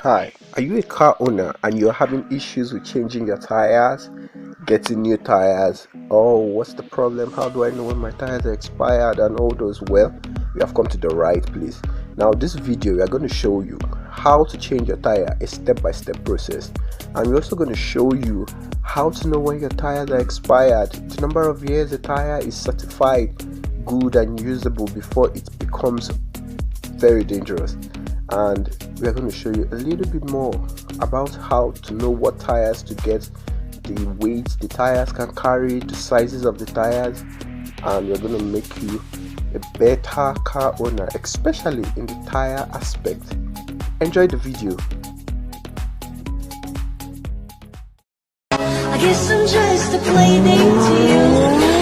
Hi, are you a car owner and you're having issues with changing your tires, getting new tires? Oh, what's the problem? How do I know when my tires are expired and all those? Well, you have come to the right place. Now, this video, we are going to show you how to change your tire, a step-by-step process. And we're also going to show you how to know when your tires are expired, the number of years the tire is certified good and usable before it becomes very dangerous. And we are going to show you a little bit more about how to know what tires to get, the weights the tires can carry, the sizes of the tires, and we're going to make you a better car owner, especially in the tire aspect. Enjoy the video. I guess I'm just a playdate to you.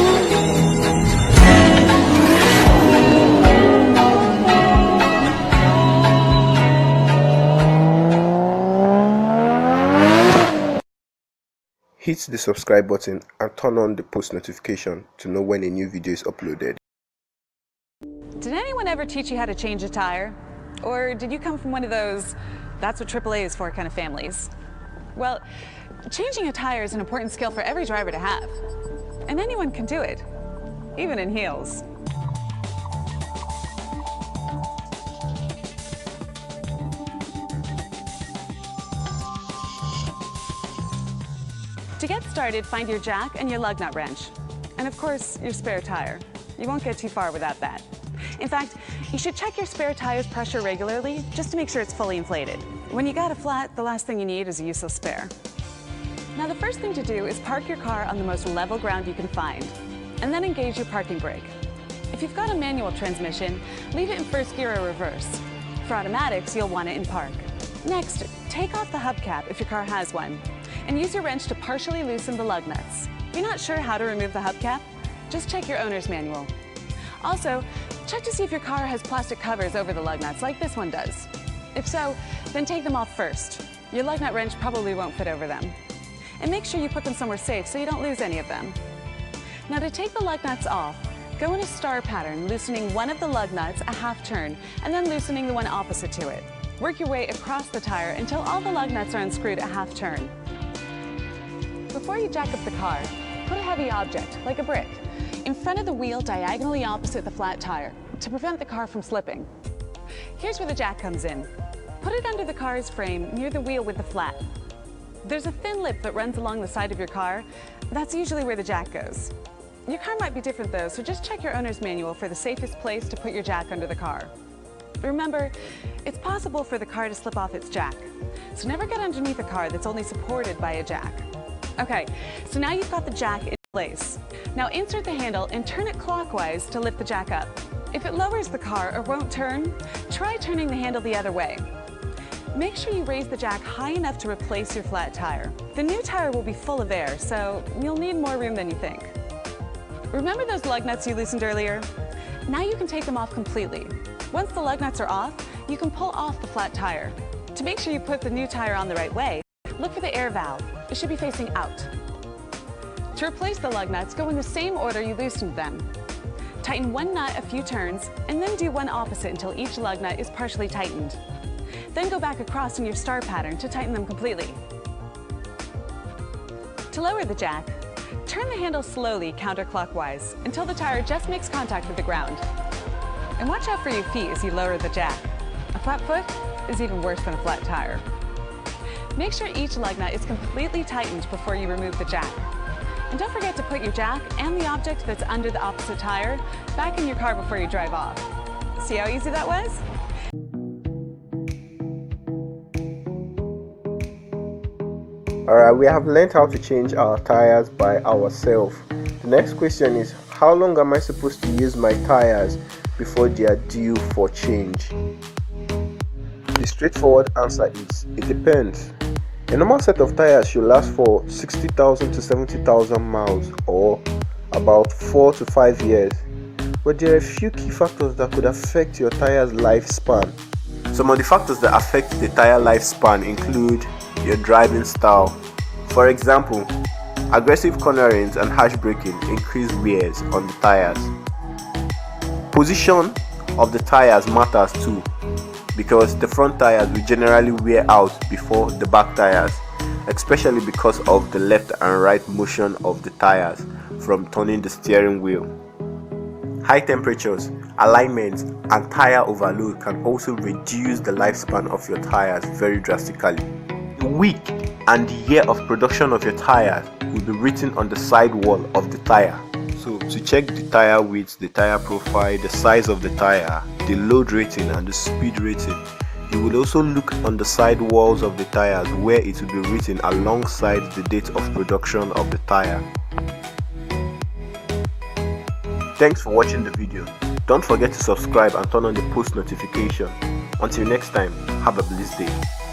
Hit the subscribe button and turn on the post notification to know when a new video is uploaded. Did anyone ever teach you how to change a tire? Or did you come from one of those, that's what AAA is for kind of families? Well, changing a tire is an important skill for every driver to have. And anyone can do it, even in heels. To get started, find your jack and your lug nut wrench. And of course, your spare tire. You won't get too far without that. In fact, you should check your spare tire's pressure regularly just to make sure it's fully inflated. When you got a flat, the last thing you need is a useless spare. Now, the first thing to do is park your car on the most level ground you can find, and then engage your parking brake. If you've got a manual transmission, leave it in first gear or reverse. For automatics, you'll want it in park. Next, take off the hubcap if your car has one, and use your wrench to partially loosen the lug nuts. If you're not sure how to remove the hubcap, just check your owner's manual. Also, check to see if your car has plastic covers over the lug nuts like this one does. If so, then take them off first. Your lug nut wrench probably won't fit over them. And make sure you put them somewhere safe so you don't lose any of them. Now, to take the lug nuts off, go in a star pattern, loosening one of the lug nuts a half turn and then loosening the one opposite to it. Work your way across the tire until all the lug nuts are unscrewed a half turn. Before you jack up the car, put a heavy object, like a brick, in front of the wheel diagonally opposite the flat tire to prevent the car from slipping. Here's where the jack comes in. Put it under the car's frame near the wheel with the flat. There's a thin lip that runs along the side of your car. That's usually where the jack goes. Your car might be different though, so just check your owner's manual for the safest place to put your jack under the car. Remember, it's possible for the car to slip off its jack, so never get underneath a car that's only supported by a jack. Okay, so now you've got the jack in place. Now insert the handle and turn it clockwise to lift the jack up. If it lowers the car or won't turn, try turning the handle the other way. Make sure you raise the jack high enough to replace your flat tire. The new tire will be full of air, so you'll need more room than you think. Remember those lug nuts you loosened earlier? Now you can take them off completely. Once the lug nuts are off, you can pull off the flat tire. To make sure you put the new tire on the right way, look for the air valve. It should be facing out. To replace the lug nuts, go in the same order you loosened them. Tighten one nut a few turns, and then do one opposite until each lug nut is partially tightened. Then go back across in your star pattern to tighten them completely. To lower the jack, turn the handle slowly counterclockwise until the tire just makes contact with the ground. And watch out for your feet as you lower the jack. A flat foot is even worse than a flat tire. Make sure each lug nut is completely tightened before you remove the jack. And don't forget to put your jack and the object that's under the opposite tire back in your car before you drive off. See how easy that was? Alright, we have learned how to change our tires by ourselves. The next question is, how long am I supposed to use my tires before they are due for change? The straightforward answer is, it depends. A normal set of tires should last for 60,000 to 70,000 miles, or about 4 to 5 years. But there are a few key factors that could affect your tire's lifespan. Some of the factors that affect the tire lifespan include your driving style. For example, aggressive cornerings and harsh braking increase wears on the tires. Position of the tires matters too. because the front tires will generally wear out before the back tires, especially because of the left and right motion of the tires from turning the steering wheel. High temperatures, alignment, and tire overload can also reduce the lifespan of your tires very drastically. The week and the year of production of your tires will be written on the side wall of the tire. So to check the tire width, the tire profile, the size of the tire, the load rating and the speed rating, you will also look on the side walls of the tires where it will be written alongside the date of production of the tire. Thanks for watching the video. Don't forget to subscribe and turn on the post notification. Until next time, have a blessed day.